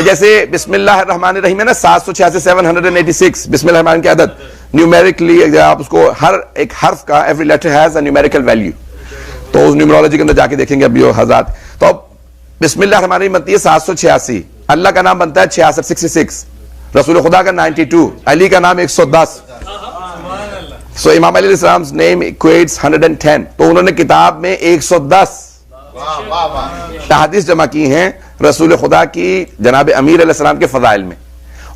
جیسے بسم اللہ الرحمن الرحیم ہے نا 786 786 بسم اللہ الرحمن کی عدد نیومیرکلی آپ اس کو ہر ایک حرف کا every letter has a numerical value, تو اس نیومرولوجی کے اندر جا کے دیکھیں گے اب یہ حضرات. تو اب بسم اللہ الرحمن الرحیم بنتی ہے 786، اللہ کا نام بنتا ہے 66، رسول خدا کا 92، علی کا نام 110. سو امام علیہ السلام نیم equates 110، تو انہوں نے کتاب میں 110 احادیث جمع کی ہیں رسول خدا کی جناب امیر علیہ السلام کے فضائل میں.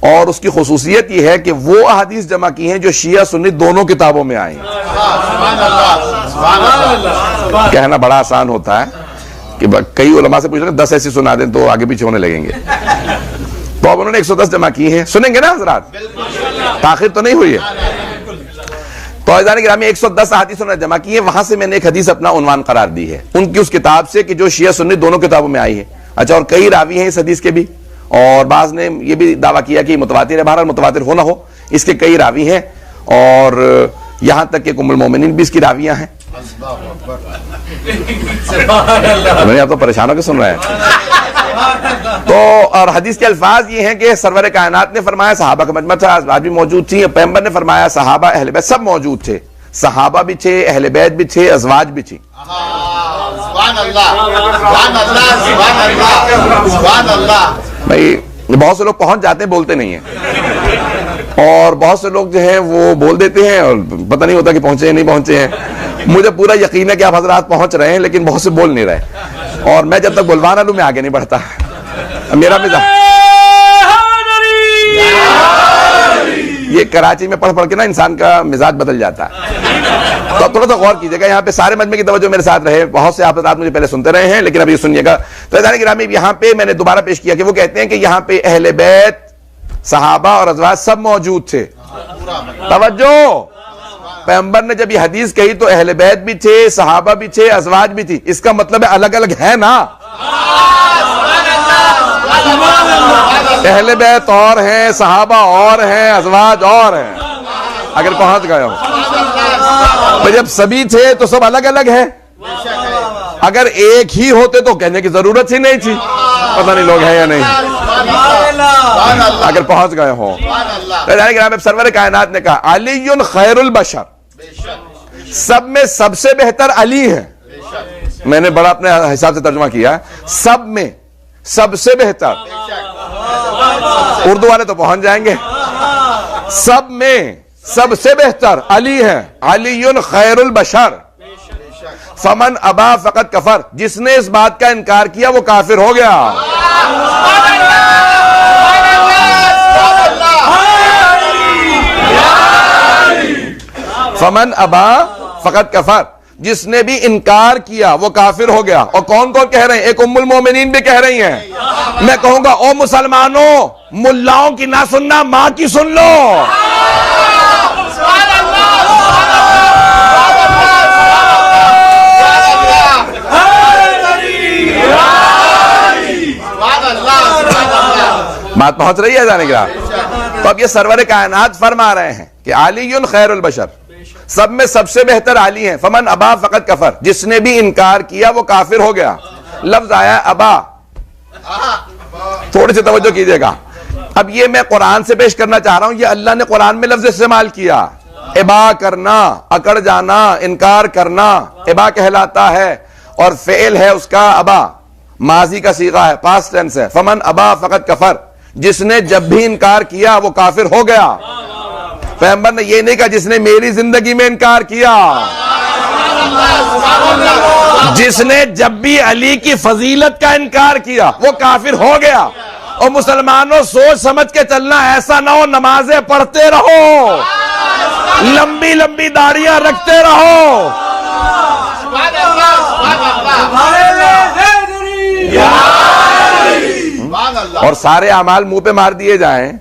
اور اس کی خصوصیت یہ ہے کہ وہ احادیث جمع کی ہیں جو شیعہ سنی دونوں کتابوں میں آئی ہیں. کہنا بڑا آسان ہوتا ہے کہ کئی علماء سے پوچھ رہے ہیں 10 ایسی سنا دیں تو آگے پیچھے ہونے لگیں گے. تو اب انہوں نے 110 جمع کی ہیں، سنیں گے نا حضرات؟ تاخیر تو نہیں ہوئی ہے. تو عزیزان گرامی 110 احادیث انہوں نے جمع کی ہیں، وہاں سے میں نے ایک حدیث اپنا عنوان قرار دی ہے ان کی اس کتاب سے کہ جو شیعہ سنی دونوں کتابوں میں آئی ہے. اچھا، اور کئی راوی ہیں اس حدیث کے بھی، اور بعض نے یہ بھی دعویٰ کیا کہ متواتر ہے. بہرحال متواتر ہو نہ ہو اس کے کئی راوی ہیں، اور یہاں تک کہ ام المومنین بھی اس کی راویاں ہیں. میں آپ تو پریشان ہو کے سن رہے ہیں. تو اور حدیث کے الفاظ یہ ہیں کہ سرور کائنات نے فرمایا، صحابہ کا مجمع تھا، ازواج بھی موجود تھیں، پیغمبر نے فرمایا صحابہ اہل بیت سب موجود تھے، صحابہ بھی تھے، اہل بیت بھی تھے، ازواج بھی تھی. بھائی بہت سے لوگ پہنچ جاتے ہیں بولتے نہیں ہیں، اور بہت سے لوگ جو ہیں وہ بول دیتے ہیں اور پتہ نہیں ہوتا کہ پہنچے ہیں نہیں پہنچے ہیں. مجھے پورا یقین ہے کہ آپ حضرات پہنچ رہے ہیں، لیکن بہت سے بول نہیں رہے، اور میں جب تک بلوانا لوں میں آگے نہیں بڑھتا. میرا مزاج یہ کراچی میں پڑھ پڑھ کے نا انسان کا مزاج بدل جاتا ہے. تو تھوڑا سا غور کیجیے گا، یہاں پہ سارے مجمع کی توجہ میرے ساتھ رہے. بہت سے آپ حضرات مجھے پہلے سنتے رہے ہیں لیکن ابھی سنیے گا. تو عزیزان گرامی یہاں پہ میں نے دوبارہ پیش کیا کہ وہ کہتے ہیں کہ یہاں پہ اہل بیت، صحابہ اور ازواج سب موجود تھے. توجہ، پیغمبر نے جب یہ حدیث کہی تو اہل بیت بھی تھے، صحابہ بھی تھے، ازواج بھی تھی. اس کا مطلب ہے الگ الگ ہے نا. اہل بیت اور ہیں، صحابہ اور ہیں، ازواج اور ہیں. اگر پہنچ گئے ہو جب سبھی تھے تو سب الگ الگ ہیں. اگر ایک ہی ہوتے تو کہنے کی ضرورت ہی نہیں تھی. پتہ نہیں لوگ ہیں یا نہیں. اگر پہنچ گئے ہوں. سرور کائنات نے کہا علی خیر البشر، سب میں سب سے بہتر علی ہے. میں نے بڑا اپنے حساب سے ترجمہ کیا، سب میں سب سے بہتر. اردو والے تو پہنچ جائیں گے. سب میں سب سے بہتر علی ہے. علی خیر البشر، فمن ابا فقط کفر، جس نے اس بات کا انکار کیا وہ کافر ہو گیا. فمن ابا فقط کفر، جس نے بھی انکار کیا وہ کافر ہو گیا. اور کون کون کہہ رہے ہیں؟ ایک ام المومنین بھی کہہ رہی ہیں. میں کہوں گا او مسلمانوں، ملاؤں کی نہ سننا، ماں کی سن لو. بات پہنچ رہی ہے جانے کا. تو اب یہ سرور کائنات فرما رہے ہیں کہ علی خیر البشر، سب میں سب سے بہتر علی ہیں. فمن ابا فقط کفر، جس نے بھی انکار کیا وہ کافر ہو گیا. لفظ آیا ابا، تھوڑی سی توجہ کیجئے گا. اب یہ میں قرآن سے پیش کرنا چاہ رہا ہوں، یہ اللہ نے قرآن میں لفظ استعمال کیا. ابا کرنا، اکڑ جانا، انکار کرنا ابا کہلاتا ہے، اور فعل ہے اس کا ابا، ماضی کا صیغہ ہے، پاسٹ ٹینس ہے. فمن ابا فقط کفر، جس نے جب بھی انکار کیا وہ کافر ہو گیا. پیغمبر نے یہ نہیں کہا جس نے میری زندگی میں انکار کیا. جس نے جب بھی علی کی فضیلت کا انکار کیا وہ کافر ہو گیا. اور مسلمانوں سوچ سمجھ کے چلنا، ایسا نہ ہو نمازیں پڑھتے رہو، لمبی لمبی داڑیاں رکھتے رہو، اور سارے اعمال منہ پہ مار دیے جائیں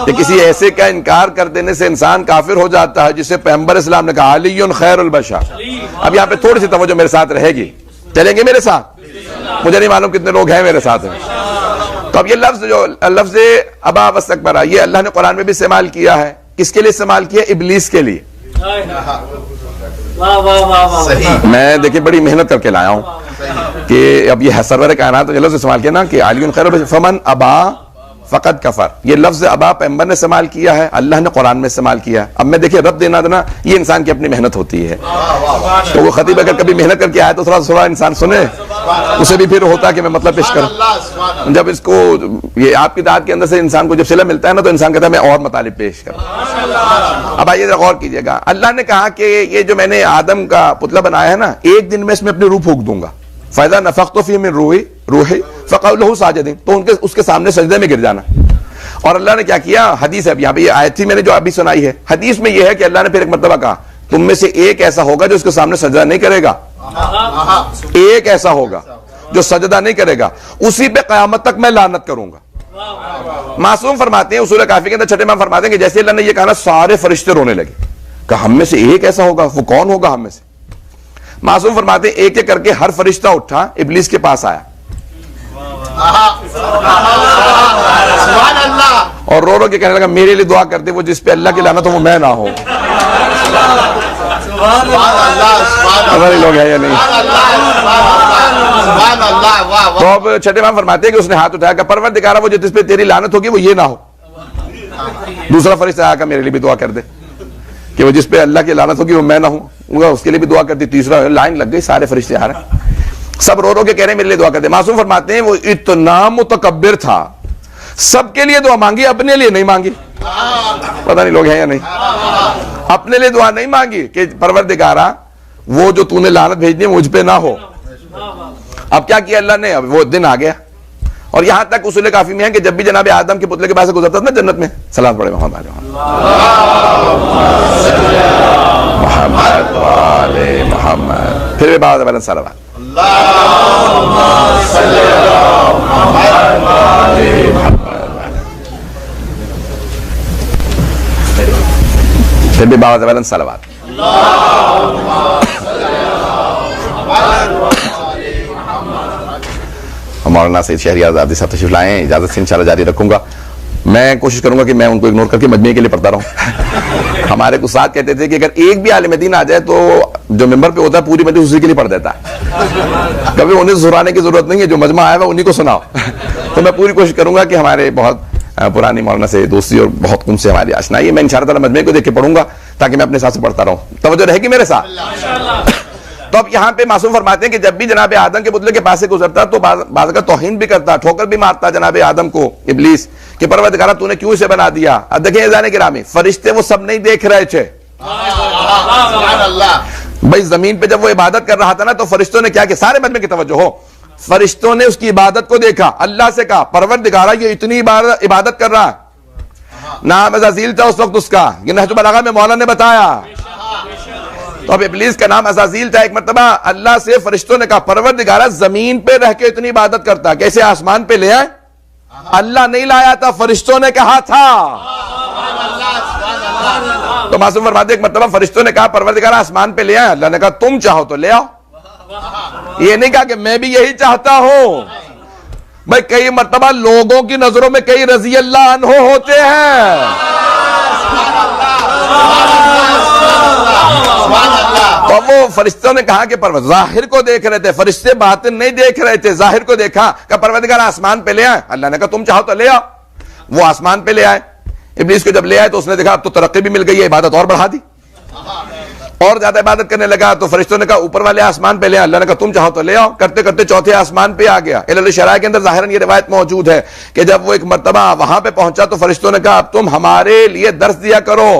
کہ کسی ایسے کا انکار کر دینے سے انسان کافر ہو جاتا ہے جسے پیغمبر اسلام نے کہا علی خیر البشر. اب یہاں پہ تھوڑی سی توجہ میرے ساتھ رہے گی، چلیں گے میرے ساتھ؟ مجھے نہیں معلوم کتنے لوگ ہیں میرے ساتھ. تو اب یہ لفظ جو لفظ ابا واستکبر، یہ اللہ نے قرآن میں بھی استعمال کیا ہے. کس کے لیے استعمال کیا؟ ابلیس کے لیے. میں دیکھیں بڑی محنت کر کے لایا ہوں کہ اب یہ سرور کائنات جو لفظ استعمال کیا نا کہ علی خیر البشر، فمن ابا فقط کفر. یہ لفظ ابا پیغمبر نے استعمال کیا ہے, اللہ نے قرآن میں استعمال کیا. اب میں دیکھیے رب دینا دینا یہ انسان کی اپنی محنت ہوتی ہے. تو وہ خطیب اگر کبھی محنت کر کے آئے تو تھوڑا انسان سنے, اسے بھی پھر ہوتا ہے کہ میں مطلب پیش کروں. جب اس کو یہ آپ کی دعوت کے اندر سے انسان کو جب صلہ ملتا ہے نا تو انسان کہتا ہے میں اور مطالب پیش کروں. اب آئیے غور کیجئے گا, اللہ نے کہا کہ یہ جو میں نے آدم کا پتلا بنایا ہے نا, ایک دن میں اس میں اپنی روح پھونک دوں گا. فَإِذَا نَفَخْتُ فِيهِ مِن روحی فَقَعُوا لَهُ سَاجِدِينَ, تو اس کے سامنے سجدے میں گر جانا. اور اللہ نے کیا کیا, حدیث ہے, یہاں پہ یہ آیت تھی میں نے جو ابھی سنائی ہے, حدیث میں یہ ہے کہ اللہ نے پھر ایک مرتبہ کہا تم میں سے ایک ایسا ہوگا جو اس کے سامنے سجدہ نہیں کرے گا. ایک ایسا ہوگا جو سجدہ نہیں کرے گا, اسی پہ قیامت تک میں لعنت کروں گا. معصوم فرماتے ہیں اصول کافی کے اندر چھٹے امام فرماتے ہیں کہ جیسے اللہ نے یہ کہا نا سارے فرشتے رونے لگے, کہ ہم میں سے ایک ایسا ہوگا, وہ کون ہوگا ہم میں سے. معصوم فرماتے ہیں ایک ایک کر کے ہر فرشتہ اٹھا ابلیس کے پاس آیا اور رو رو کے کہنے لگا میرے لیے دعا کرتے وہ جس پہ اللہ کی لعنت ہو وہ میں نہ ہوں. لوگ ہے یا نہیں. تو اب چھٹے امام فرماتے ہیں کہ اس نے ہاتھ اٹھایا کہ پروردگارا وہ جس پہ تیری لعنت ہوگی وہ یہ نہ ہو. دوسرا فرشتہ آیا کہ میرے لیے بھی دعا کر دے کہ وہ جس پہ اللہ کی لعنت ہوگی وہ میں نہ ہوں, اس کے لیے بھی دعا کرتی. تیسرا لائن لگ گئی, سارے فرشتے آ رہے ہیں, سب رو رو کے کہہ رہے ہیں میرے لیے دعا کر دے. معصوم فرماتے ہیں وہ اتنا متکبر تھا, سب کے لیے دعا مانگی, اپنے لیے نہیں مانگی. پتہ نہیں لوگ ہیں یا نہیں. اپنے لیے دعا نہیں مانگی کہ پروردگارا وہ جو تو نے لعنت بھیجنی ہے مجھ پہ نہ ہو. اب کیا کیا اللہ نے, اب وہ دن آ گیا. اور یہاں تک اصول کافی میں ہے کہ جب بھی جناب آدم کے پتلے کے پاس سے گزرتا تھا نا جنت میں, سلام پڑھے محمد محمد والے محمد, پھر بھی بعد میں صلوات پھر بھی بعد میں صلوات. مولانا سید شہریار آزادی صاحب تشریف لائے ہیں, اجازت سے انشاءاللہ جاری رکھوں گا. میں کوشش کروں گا کہ میں ان کو اگنور کر کے مجمع کے لیے پڑھتا رہوں. ہمارے کچھ ساتھ کہتے تھے کہ اگر ایک بھی عالم دین آ جائے تو جو ممبر پہ ہوتا ہے پوری مجلس اسی کے لیے پڑھ دیتا ہے, کبھی انہیں سنانے کی ضرورت نہیں ہے, جو مجمع آیا ہے انہیں کو سناؤ. تو میں پوری کوشش کروں گا کہ ہمارے بہت پرانی مولانا سے دوستی اور بہت ان سے ہماری آشنائی ہے, میں انشاءاللہ تعالی مجمع کو دیکھ کے پڑھوں گا تاکہ میں اپنے ساتھ سے پڑھتا رہوں. توجہ رہے گی میرے ساتھ. تو اب یہاں پہ معصوم فرماتے ہیں کہ جب بھی جناب آدم کے پتلے کے پاس سے گزرتا تو بعض کا توہین بھی کرتا, ٹھوکر بھی مارتا جناب آدم کو ابلیس کہ پروردگارا تو نے کیوں اسے بنا دیا. اب دیکھیں عزیزان گرامی, فرشتے وہ سب نہیں دیکھ رہے تھے بھائی. زمین پہ جب وہ عبادت کر رہا تھا نا تو فرشتوں نے کیا کہ سارے مجمع کی توجہ ہو, فرشتوں نے اس کی عبادت کو دیکھا, اللہ سے کہا پروردگارا یہ اتنی عبادت کر رہا ہے. نام عزازیل تھا اس وقت اس کا, یہ نہج البلاغہ میں مولانا نے بتایا. تو اب ابلیس کا نام عزازیل تھا. ایک مرتبہ اللہ سے فرشتوں نے کہا پروردگارا زمین پہ رہ کے اتنی عبادت کرتا, کیسے آسمان پہ لے آئے. اللہ نہیں لایا تھا, فرشتوں نے کہا تھا. تو معصوم فرماتے ایک مرتبہ فرشتوں نے کہا پروردگارا آسمان پہ لے آئے, اللہ نے کہا تم چاہو تو لے آؤ. یہ نہیں کہا کہ میں بھی یہی چاہتا ہوں. بھائی کئی مرتبہ لوگوں کی نظروں میں کئی رضی اللہ عنہ ہوتے ہیں. تو وہ فرشتوں نے کہا کہ ظاہر کو دیکھ رہے تھے, فرشتے باطن نہیں دیکھ رہے تھے, ظاہر کو دیکھا کہ پروردگار آسمان پہ لے آئے. اللہ نے کہا تم چاہو تو لے آؤ. وہ آسمان پہ لے آئے. ابلیس کو جب لے آئے تو اس نے دیکھا اب تو ترقی بھی مل گئی ہے, عبادت اور بڑھا دی, اور زیادہ عبادت کرنے لگا. تو فرشتوں نے کہا اوپر والے آسمان پہ لے آئے. اللہ نے کہا تم چاہو تو لے آؤ. کرتے کرتے چوتھے آسمان پہ آ گیا. علل شرائع کے اندر ظاہراً یہ روایت موجود ہے کہ جب وہ ایک مرتبہ وہاں پہ پہنچا تو فرشتوں نے کہا اب تم ہمارے لیے درس دیا کرو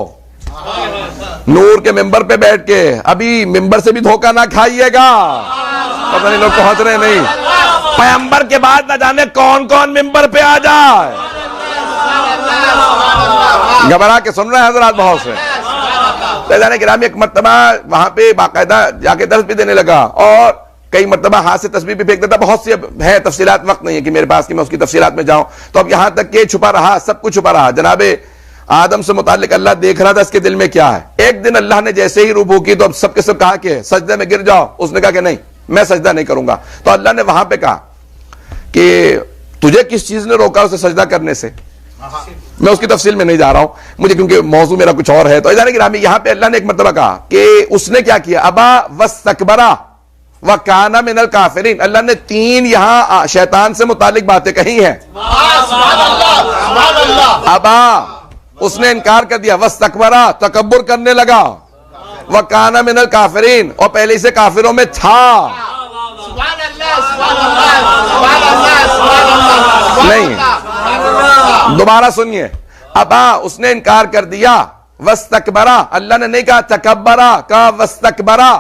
نور کے ممبر پہ بیٹھ کے, ابھی ممبر سے بھی دھوکہ نہ کھائیے گا. پتہ نہیں لوگ پہنچ رہے نہیں, پیغمبر کے بعد نہ جانے کون کون ممبر پہ آ جائے. گھبرا کے سن رہے ہیں حضرات بہت سے. عزیزان گرامی ایک مرتبہ وہاں پہ باقاعدہ جا کے درس بھی دینے لگا, اور کئی مرتبہ ہاتھ سے تسبیح بھی پھینک دیتا. بہت سی ہے تفصیلات, وقت نہیں ہے کہ میرے پاس کہ میں اس کی تفصیلات میں جاؤں. تو اب یہاں تک کہ چھپا رہا, سب کچھ چھپا رہا. جناب آدم سے متعلق اللہ دیکھ رہا تھا اس کے دل میں کیا ہے. ایک دن اللہ نے جیسے ہی روبو کی تو اب سب کے سب کہا کہ سجدے میں گر جاؤ. اس نے کہا کہ نہیں میں سجدہ نہیں کروں گا. تو اللہ نے وہاں پہ کہا کہ تجھے کس چیز نے روکا اسے سجدہ کرنے سے. میں اس کی تفصیل میں نہیں جا رہا ہوں مجھے کیونکہ موضوع میرا کچھ اور ہے. تو عزیزان گرامی یہاں پہ اللہ نے ایک مرتبہ کہا کہ اس نے کیا کیا, ابا واستکبرا وکان من الکافرین. اللہ نے 3 یہاں شیطان سے متعلق باتیں کہی ہیں. ابا اس نے انکار کر دیا، واستکبرا تکبر کرنے لگا، وکان من الکافرین اور پہلے سے کافروں میں تھا۔ نہیں، دوبارہ سنیے، ابا اس نے انکار کر دیا، واستکبرا اللہ نے نہیں کہا تکبرا، کہا واستکبرا۔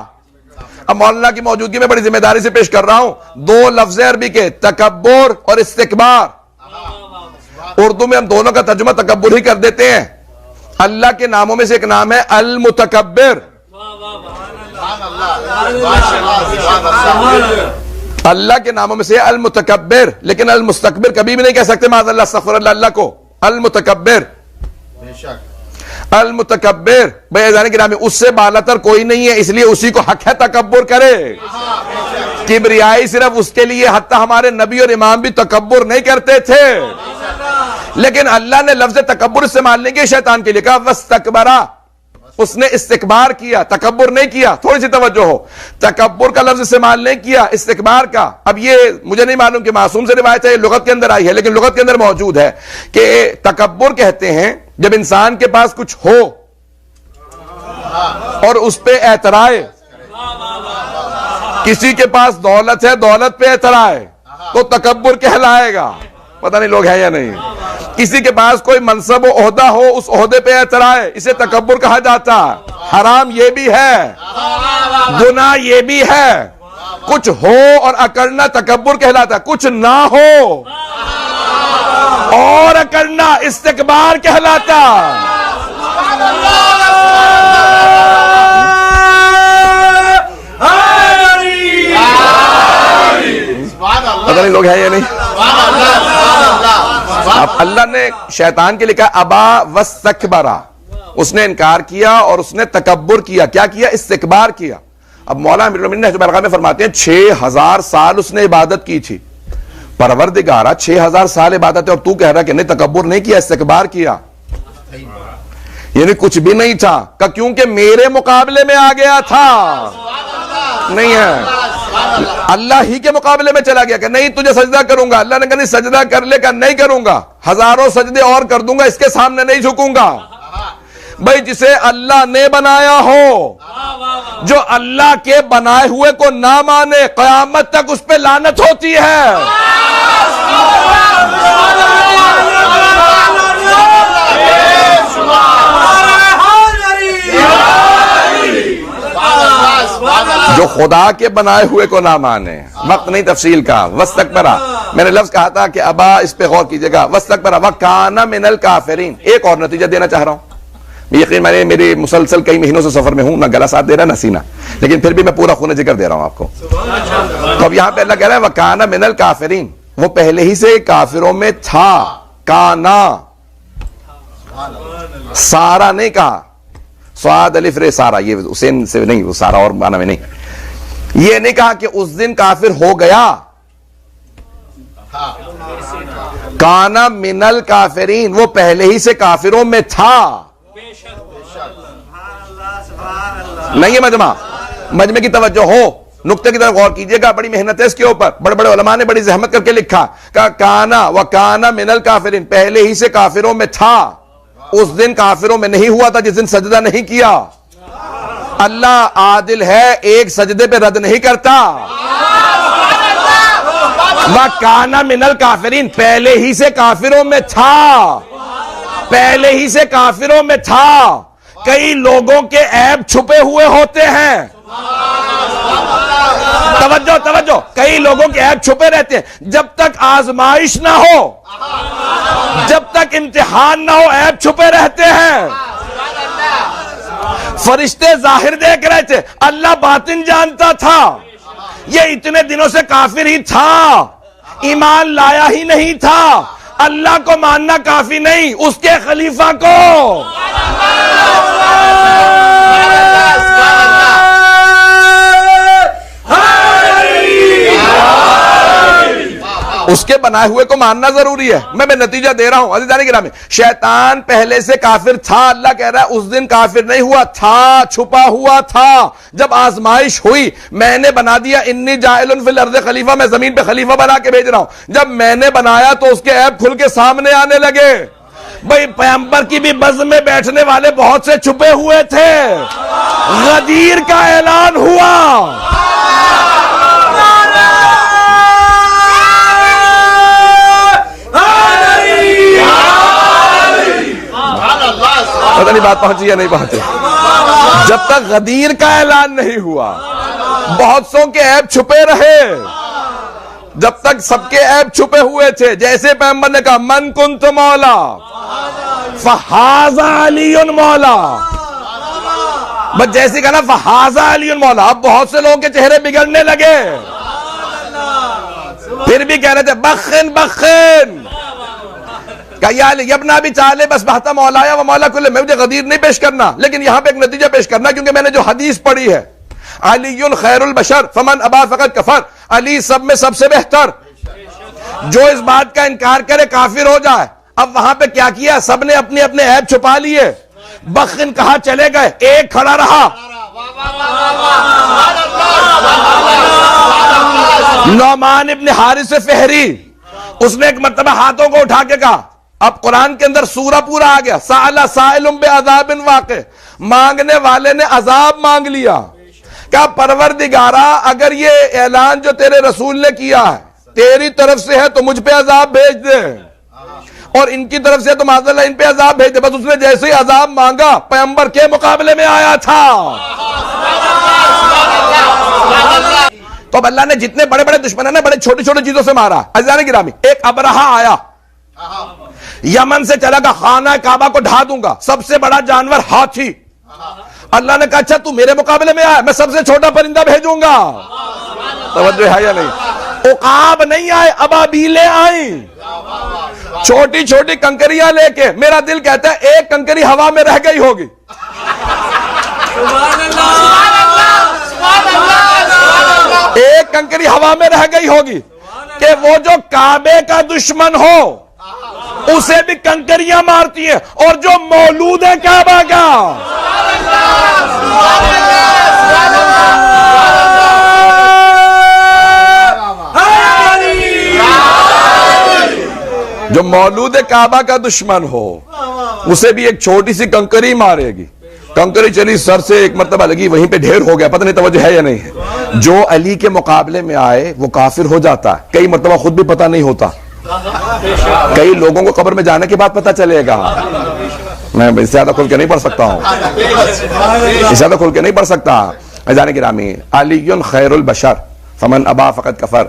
اب مولانا کی موجودگی میں بڑی ذمہ داری سے پیش کر رہا ہوں، دو لفظ عربی کے تکبر اور استکبار، اردو میں ہم دونوں کا ترجمہ تکبر ہی کر دیتے ہیں۔ اللہ کے ناموں میں سے ایک نام ہے المتکبر، اللہ کے ناموں میں سے المتکبر، لیکن المستکبر کبھی بھی نہیں کہہ سکتے معاذ اللہ، استغفر اللہ اللہ کو۔ المتکبر، المتکبر بھائی اذان گرامی اس سے بالاتر کوئی نہیں ہے، اس لیے اسی کو حق ہے تکبر کرے۔ کبریائی صرف اس کے لیے، حتی ہمارے نبی اور امام بھی تکبر نہیں کرتے تھے، لیکن اللہ نے لفظ تکبر استعمال نہیں کیا شیطان کے لیے، کہا واستکبرا، اس نے استکبار کیا، تکبر نہیں کیا۔ تھوڑی سی توجہ ہو، تکبر کا لفظ استعمال نہیں کیا، استکبار کا۔ اب یہ مجھے نہیں معلوم کہ معصوم سے روایت ہے، لغت کے اندر آئی ہے، لیکن لغت کے اندر موجود ہے کہ تکبر کہتے ہیں جب انسان کے پاس کچھ ہو اور اس پہ اعترائے، کسی کے پاس دولت ہے، دولت پہ اعترائے تو تکبر کہلائے گا، پتہ نہیں لوگ ہیں یا نہیں۔ کسی کے پاس کوئی منصب و عہدہ ہو، اس عہدے پہ اعترائے، اسے تکبر کہا جاتا۔ حرام یہ بھی ہے، گناہ یہ بھی ہے، کچھ ہو اور اکڑنا تکبر کہلاتا، کچھ نہ ہو اور اکڑنا استکبار کہلاتا۔ پتہ نہیں لوگ ہیں یا نہیں۔ اب اللہ نے شیطان کے لکھا ابا واستکبرا، اس نے انکار کیا اور اس نے تکبر کیا۔ کیا کیا؟ استکبار کیا۔ اب مولانا امیر المومنین نہج البلاغہ میں فرماتے ہیں 6000 سال اس نے عبادت کی تھی، پروردگارہ 6000 سال عبادت ہے اور تو کہہ رہا کہ نہیں تکبر نہیں کیا، استکبار کیا، یعنی کچھ بھی نہیں تھا، کہ کیونکہ میرے مقابلے میں آ گیا تھا، نہیں ہے اللہ ہی کے مقابلے میں چلا گیا کہ نہیں تجھے سجدہ کروں گا۔ اللہ نے کہا نہیں سجدہ کر لے، کہ نہیں کروں گا، ہزاروں سجدے اور کر دوں گا، اس کے سامنے نہیں جھکوں گا۔ بھائی جسے اللہ نے بنایا ہو، جو اللہ کے بنائے ہوئے کو نہ مانے، قیامت تک اس پہ لعنت ہوتی ہے۔ جو خدا کے بنائے ہوئے کو نہ مانے، وقت نہیں تفصیل کا۔ واستکبرا، میں نے لفظ کہا تھا کہ ابا اس پہ غور کیجئے گا، واستکبرا وکان من الکافرین۔ ایک اور نتیجہ دینا چاہ رہا ہوں، یقین میں نے میری مسلسل کئی مہینوں سے سفر میں ہوں، نہ گلا ساتھ دے رہا نہ سینہ، لیکن پھر بھی میں پورا خون ذکر دے رہا ہوں آپ کو۔ تو اب یہاں پہ اللہ کہہ رہا ہے وکان من الکافرین، وہ پہلے ہی سے کافروں میں تھا۔ کانا، سارا نہیں کہا، صاد الف رے سارا، یہ حسین سے نہیں، وہ سارا اور معنی میں نہیں، یہ نہیں کہا کہ اس دن کافر ہو گیا۔ کانا من الکافرین، وہ پہلے ہی سے کافروں میں تھا۔ نہیں ہے مجمع کی توجہ ہو، نقطے کی طرف غور کیجئے گا، بڑی محنت ہے اس کے اوپر، بڑے بڑے علماء نے بڑی زحمت کر کے لکھا کہ کانا وکانا من الکافرین، پہلے ہی سے کافروں میں تھا، اس دن کافروں میں نہیں ہوا تھا جس دن سجدہ نہیں کیا۔ اللہ عادل ہے، ایک سجدے پہ رد نہیں کرتا۔ وَكَانَ مِنَ الْكَافِرِينَ، پہلے ہی سے کافروں میں تھا، پہلے ہی سے کافروں میں تھا۔ کئی لوگوں کے عیب چھپے ہوئے ہوتے ہیں، توجہ توجہ، کئی لوگوں کے عیب چھپے رہتے ہیں، جب تک آزمائش نہ ہو، جب تک امتحان نہ ہو، عیب چھپے رہتے ہیں۔ فرشتے ظاہر دیکھ رہے تھے، اللہ باطن جانتا تھا۔ یہ اتنے دنوں سے کافر ہی تھا، ایمان لایا ہی نہیں تھا۔ اللہ کو ماننا کافی نہیں، اس کے خلیفہ کو۔ اس کے بنائے ہوئے کو ماننا ضروری ہے۔ میں نتیجہ دے رہا ہوں عزیزان گرامی، شیطان پہلے سے کافر تھا، اللہ کہہ رہا ہے اس دن کافر نہیں ہوا تھا، چھپا ہوا تھا۔ جب آزمائش ہوئی، میں نے بنا دیا انی جاعل فی الارض خلیفہ، میں زمین پہ خلیفہ بنا کے بھیج رہا ہوں۔ جب میں نے بنایا تو اس کے عیب کھل کے سامنے آنے لگے۔ بھائی پیغمبر کی بھی بزم میں بیٹھنے والے بہت سے چھپے ہوئے تھے، غدیر کا اعلان ہوا، پتہ نہیں بات پہنچی یا نہیں پہنچی۔ جب تک غدیر کا اعلان نہیں ہوا بہت سوں کے عیب چھپے رہے، جب تک سب کے عیب چھپے ہوئے تھے۔ جیسے پیغمبر نے کہا من کنت مولا فہذا علی مولا، بس جیسے کہا نا فہذا علی مولا، اب بہت سے لوگوں کے چہرے بگڑنے لگے، پھر بھی کہہ رہے تھے بخن بخن، کہ یا علی ابن ابی طالب بس بہتا مولایا و مولا کل، میں مجھے غدیر نہیں پیش کرنا، لیکن یہاں پہ ایک نتیجہ پیش کرنا، کیونکہ میں نے جو حدیث پڑھی ہے علی خیر البشر فمن ابا فقط کفر، علی سب میں سب سے بہتر، جو اس بات کا انکار کرے کافر ہو جائے۔ اب وہاں پہ کیا کیا، سب نے اپنے اپنے عیب چھپا لیے، بخن کہا چلے گئے، ایک کھڑا رہا، نعمان ابن حارث فہری، اس نے ایک مرتبہ ہاتھوں کو اٹھا کے کہا، اب قرآن کے اندر سورہ پورا آ گیا، سأل سائل بعذاب واقع، مانگنے والے نے عذاب مانگ لیا، کہا پروردگارا اگر یہ اعلان جو تیرے رسول نے کیا ہے تیری طرف سے ہے تو مجھ پہ عذاب بھیج دے، اور ان کی طرف سے تو معاذ اللہ ان پہ عذاب بھیج دے۔ بس اس نے جیسے ہی عذاب مانگا پیغمبر کے مقابلے میں آیا تھا۔ تو اب اللہ نے جتنے بڑے بڑے دشمن ہیں نا بڑے چھوٹی چھوٹی چیزوں سے مارا۔ عزیزان گرامی، ایک ابرہہ آیا یمن سے، چلا گا خانہ کعبہ کو ڈھا دوں گا، سب سے بڑا جانور ہاتھی، اللہ نے کہا اچھا تو میرے مقابلے میں آیا، میں سب سے چھوٹا پرندہ بھیجوں گا۔ توجہ ہے یا نہیں؟ عقاب نہیں آئے، ابابیلیں آئیں، چھوٹی چھوٹی کنکریاں لے کے۔ میرا دل کہتا ہے ایک کنکری ہوا میں رہ گئی ہوگی، ایک کنکری ہوا میں رہ گئی ہوگی کہ وہ جو کعبے کا دشمن ہو اسے بھی کنکریاں مارتی ہیں، اور جو مولود ہے کعبہ کا، جو مولود کعبہ کا دشمن ہو اسے بھی ایک چھوٹی سی کنکری مارے گی۔ کنکری چلی سر سے، ایک مرتبہ لگی وہیں پہ ڈھیر ہو گیا، پتہ نہیں توجہ ہے یا نہیں ہے۔ جو علی کے مقابلے میں آئے وہ کافر ہو جاتا ہے، کئی مرتبہ خود بھی پتہ نہیں ہوتا، کئی لوگوں کو قبر میں جانے کے بعد پتہ چلے گا۔ میں زیادہ کھل کے نہیں پڑھ سکتا ہوں، زیادہ کھل کے نہیں پڑھ سکتا۔ عزیزان گرامی، علی خیر البشر فمن ابا فقط کفر۔